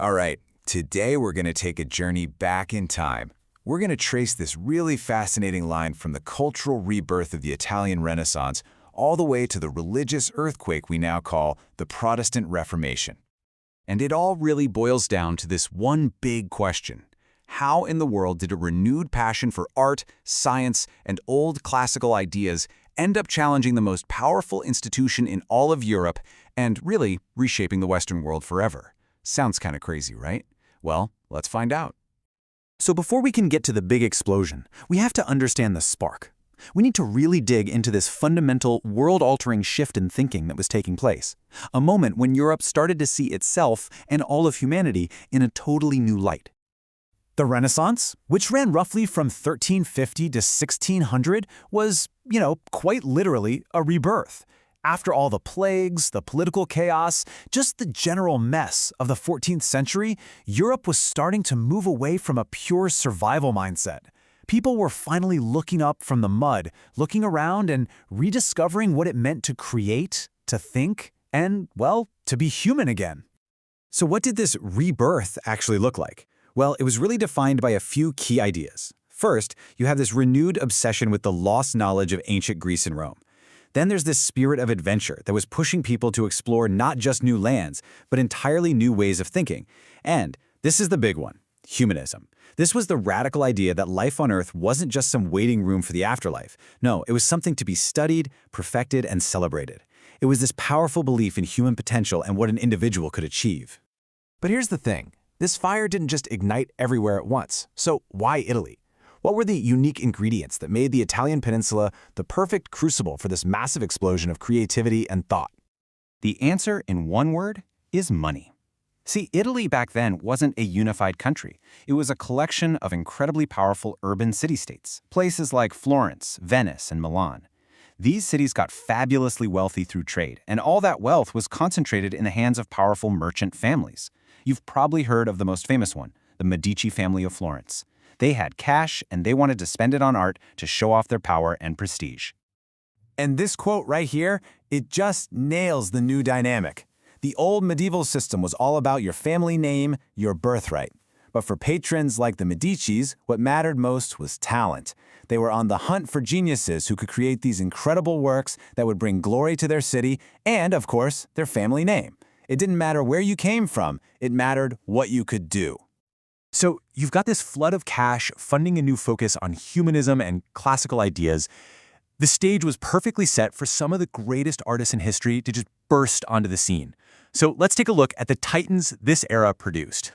All right, today we're going to take a journey back in time. We're going to trace this really fascinating line from the cultural rebirth of the Italian Renaissance all the way to the religious earthquake we now call the Protestant Reformation. And it all really boils down to this one big question. How in the world did a renewed passion for art, science, and old classical ideas end up challenging the most powerful institution in all of Europe and really reshaping the Western world forever? Sounds kind of crazy, right? Well, let's find out. So before we can get to the big explosion, we have to understand the spark. We need to really dig into this fundamental, world-altering shift in thinking that was taking place. A moment when Europe started to see itself and all of humanity in a totally new light. The Renaissance, which ran roughly from 1350 to 1600, was, quite literally a rebirth. After all the plagues, the political chaos, just the general mess of the 14th century, Europe was starting to move away from a pure survival mindset. People were finally looking up from the mud, looking around and rediscovering what it meant to create, to think, and, well, to be human again. So what did this rebirth actually look like? Well, it was really defined by a few key ideas. First, you have this renewed obsession with the lost knowledge of ancient Greece and Rome. Then there's this spirit of adventure that was pushing people to explore not just new lands, but entirely new ways of thinking. And this is the big one, humanism. This was the radical idea that life on Earth wasn't just some waiting room for the afterlife. No, it was something to be studied, perfected, and celebrated. It was this powerful belief in human potential and what an individual could achieve. But here's the thing. This fire didn't just ignite everywhere at once. So why Italy? What were the unique ingredients that made the Italian peninsula the perfect crucible for this massive explosion of creativity and thought? The answer, in one word, is money. See, Italy back then wasn't a unified country. It was a collection of incredibly powerful urban city-states, places like Florence, Venice, and Milan. These cities got fabulously wealthy through trade, and all that wealth was concentrated in the hands of powerful merchant families. You've probably heard of the most famous one, the Medici family of Florence. They had cash, and they wanted to spend it on art to show off their power and prestige. And this quote right here, it just nails the new dynamic. The old medieval system was all about your family name, your birthright. But for patrons like the Medicis, what mattered most was talent. They were on the hunt for geniuses who could create these incredible works that would bring glory to their city and, of course, their family name. It didn't matter where you came from, it mattered what you could do. So you've got this flood of cash funding a new focus on humanism and classical ideas. The stage was perfectly set for some of the greatest artists in history to just burst onto the scene. So let's take a look at the titans this era produced.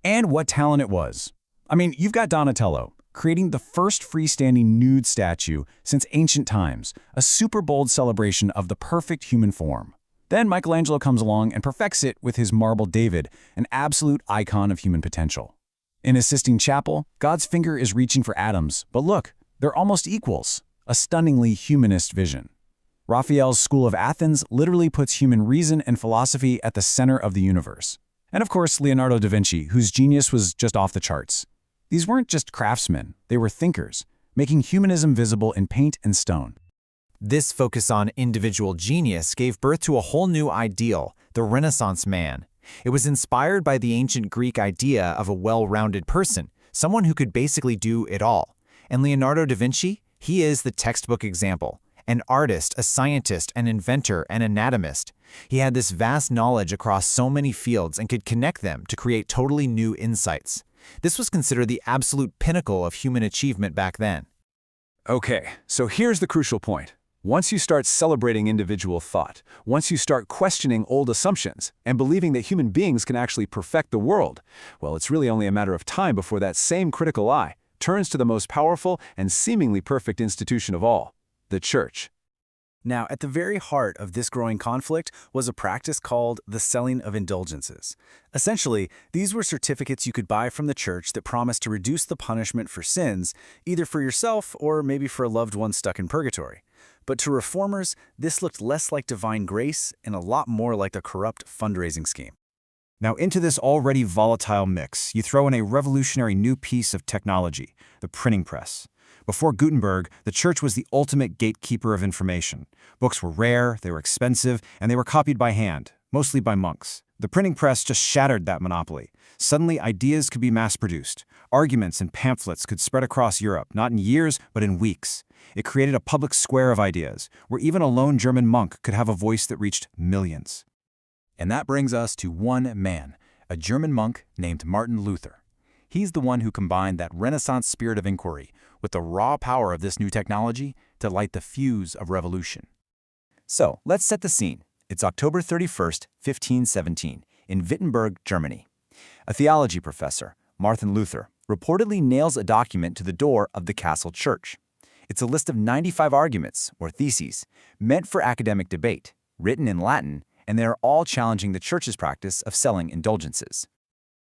And what talent it was. I mean, you've got Donatello, creating the first freestanding nude statue since ancient times, a super bold celebration of the perfect human form. Then Michelangelo comes along and perfects it with his marble David, an absolute icon of human potential. In his Sistine Chapel, God's finger is reaching for atoms, but look, they're almost equals, a stunningly humanist vision. Raphael's School of Athens literally puts human reason and philosophy at the center of the universe. And of course, Leonardo da Vinci, whose genius was just off the charts. These weren't just craftsmen, they were thinkers, making humanism visible in paint and stone. This focus on individual genius gave birth to a whole new ideal, the Renaissance man. It was inspired by the ancient Greek idea of a well-rounded person, someone who could basically do it all. And Leonardo da Vinci, he is the textbook example. An artist, a scientist, an inventor, an anatomist. He had this vast knowledge across so many fields and could connect them to create totally new insights. This was considered the absolute pinnacle of human achievement back then. Okay, so here's the crucial point. Once you start celebrating individual thought, once you start questioning old assumptions and believing that human beings can actually perfect the world, well, it's really only a matter of time before that same critical eye turns to the most powerful and seemingly perfect institution of all, the Church. Now, at the very heart of this growing conflict was a practice called the selling of indulgences. Essentially, these were certificates you could buy from the church that promised to reduce the punishment for sins, either for yourself or maybe for a loved one stuck in purgatory. But to reformers, this looked less like divine grace and a lot more like a corrupt fundraising scheme. Now, into this already volatile mix, you throw in a revolutionary new piece of technology, the printing press. Before Gutenberg, the church was the ultimate gatekeeper of information. Books were rare, they were expensive, and they were copied by hand. mostly by monks. The printing press just shattered that monopoly. Suddenly, ideas could be mass-produced. Arguments and pamphlets could spread across Europe, not in years, but in weeks. It created a public square of ideas, where even a lone German monk could have a voice that reached millions. And that brings us to one man, a German monk named Martin Luther. He's the one who combined that Renaissance spirit of inquiry with the raw power of this new technology to light the fuse of revolution. So, let's set the scene. It's October 31st, 1517, in Wittenberg, Germany. A theology professor, Martin Luther, reportedly nails a document to the door of the castle church. It's a list of 95 arguments, or theses, meant for academic debate, written in Latin, and they are all challenging the church's practice of selling indulgences.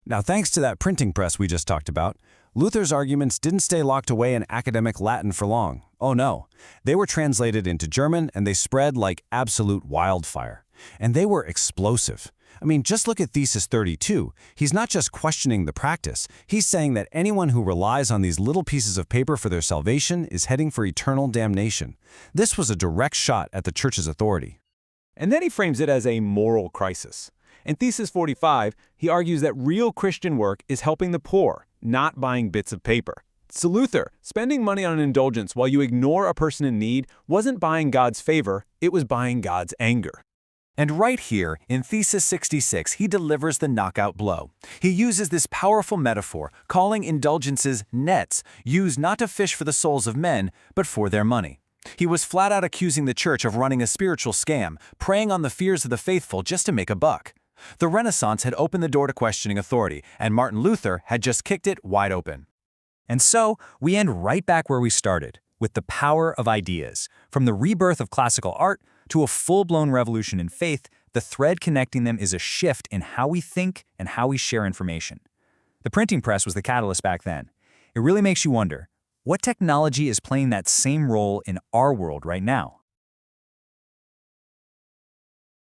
Now, thanks to that printing press we just talked about, Luther's arguments didn't stay locked away in academic Latin for long. Oh no, they were translated into German and they spread like absolute wildfire. And they were explosive. I mean, just look at Thesis 32. He's not just questioning the practice, he's saying that anyone who relies on these little pieces of paper for their salvation is heading for eternal damnation. This was a direct shot at the church's authority. And then he frames it as a moral crisis. In Thesis 45, he argues that real Christian work is helping the poor, not buying bits of paper. To Luther, spending money on an indulgence while you ignore a person in need wasn't buying God's favor, it was buying God's anger. And right here, in Thesis 66, he delivers the knockout blow. He uses this powerful metaphor, calling indulgences nets, used not to fish for the souls of men, but for their money. He was flat out accusing the church of running a spiritual scam, preying on the fears of the faithful just to make a buck. The Renaissance had opened the door to questioning authority, and Martin Luther had just kicked it wide open. And so, we end right back where we started, with the power of ideas. From the rebirth of classical art to a full-blown revolution in faith, the thread connecting them is a shift in how we think and how we share information. The printing press was the catalyst back then. It really makes you wonder, what technology is playing that same role in our world right now?